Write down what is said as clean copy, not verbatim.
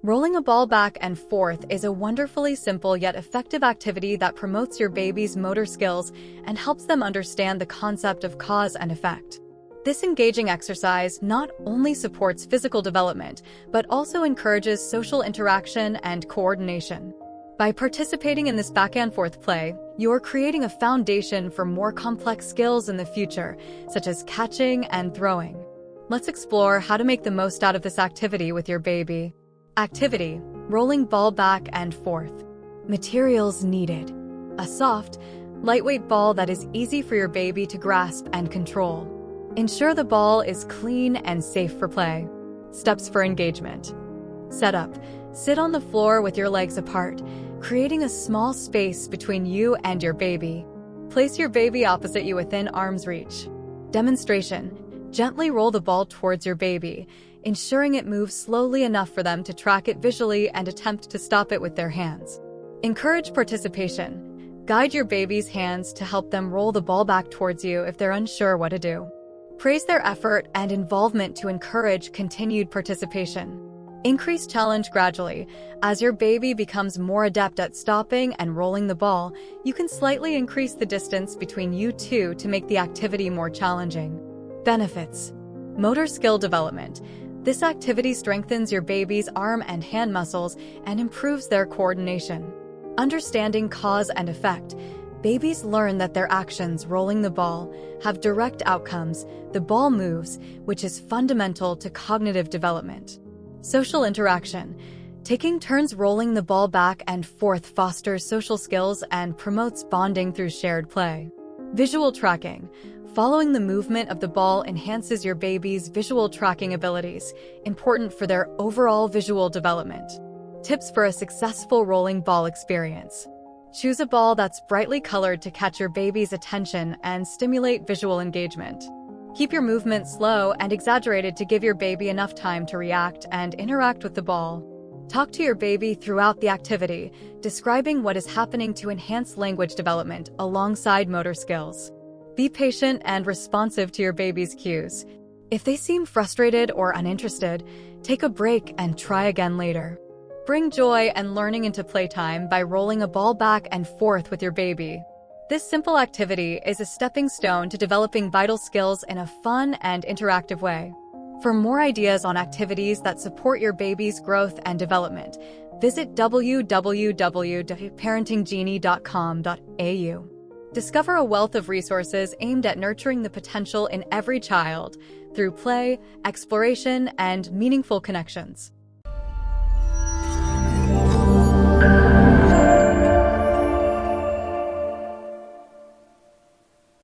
Rolling a ball back and forth is a wonderfully simple yet effective activity that promotes your baby's motor skills and helps them understand the concept of cause and effect. This engaging exercise not only supports physical development, but also encourages social interaction and coordination. By participating in this back and forth play, you're creating a foundation for more complex skills in the future, such as catching and throwing. Let's explore how to make the most out of this activity with your baby. Activity: rolling ball back and forth. Materials needed: a soft, lightweight ball that is easy for your baby to grasp and control. Ensure the ball is clean and safe for play. Steps for engagement. Setup: sit on the floor with your legs apart, creating a small space between you and your baby. Place your baby opposite you within arm's reach. Demonstration: gently roll the ball towards your baby, ensuring it moves slowly enough for them to track it visually and attempt to stop it with their hands. Encourage participation. Guide your baby's hands to help them roll the ball back towards you if they're unsure what to do. Praise their effort and involvement to encourage continued participation. Increase challenge gradually. As your baby becomes more adept at stopping and rolling the ball, you can slightly increase the distance between you two to make the activity more challenging. Benefits: motor skill development. This activity strengthens your baby's arm and hand muscles and improves their coordination. Understanding cause and effect. Babies learn that their actions rolling the ball have direct outcomes. The ball moves, which is fundamental to cognitive development. Social interaction. Taking turns rolling the ball back and forth fosters social skills and promotes bonding through shared play. Visual tracking. Following the movement of the ball enhances your baby's visual tracking abilities, important for their overall visual development. Tips for a successful rolling ball experience. Choose a ball that's brightly colored to catch your baby's attention and stimulate visual engagement. Keep your movement slow and exaggerated to give your baby enough time to react and interact with the ball. Talk to your baby throughout the activity, describing what is happening to enhance language development alongside motor skills. Be patient and responsive to your baby's cues. If they seem frustrated or uninterested, take a break and try again later. Bring joy and learning into playtime by rolling a ball back and forth with your baby. This simple activity is a stepping stone to developing vital skills in a fun and interactive way. For more ideas on activities that support your baby's growth and development, visit www.parentinggenie.com.au. Discover a wealth of resources aimed at nurturing the potential in every child through play, exploration, and meaningful connections.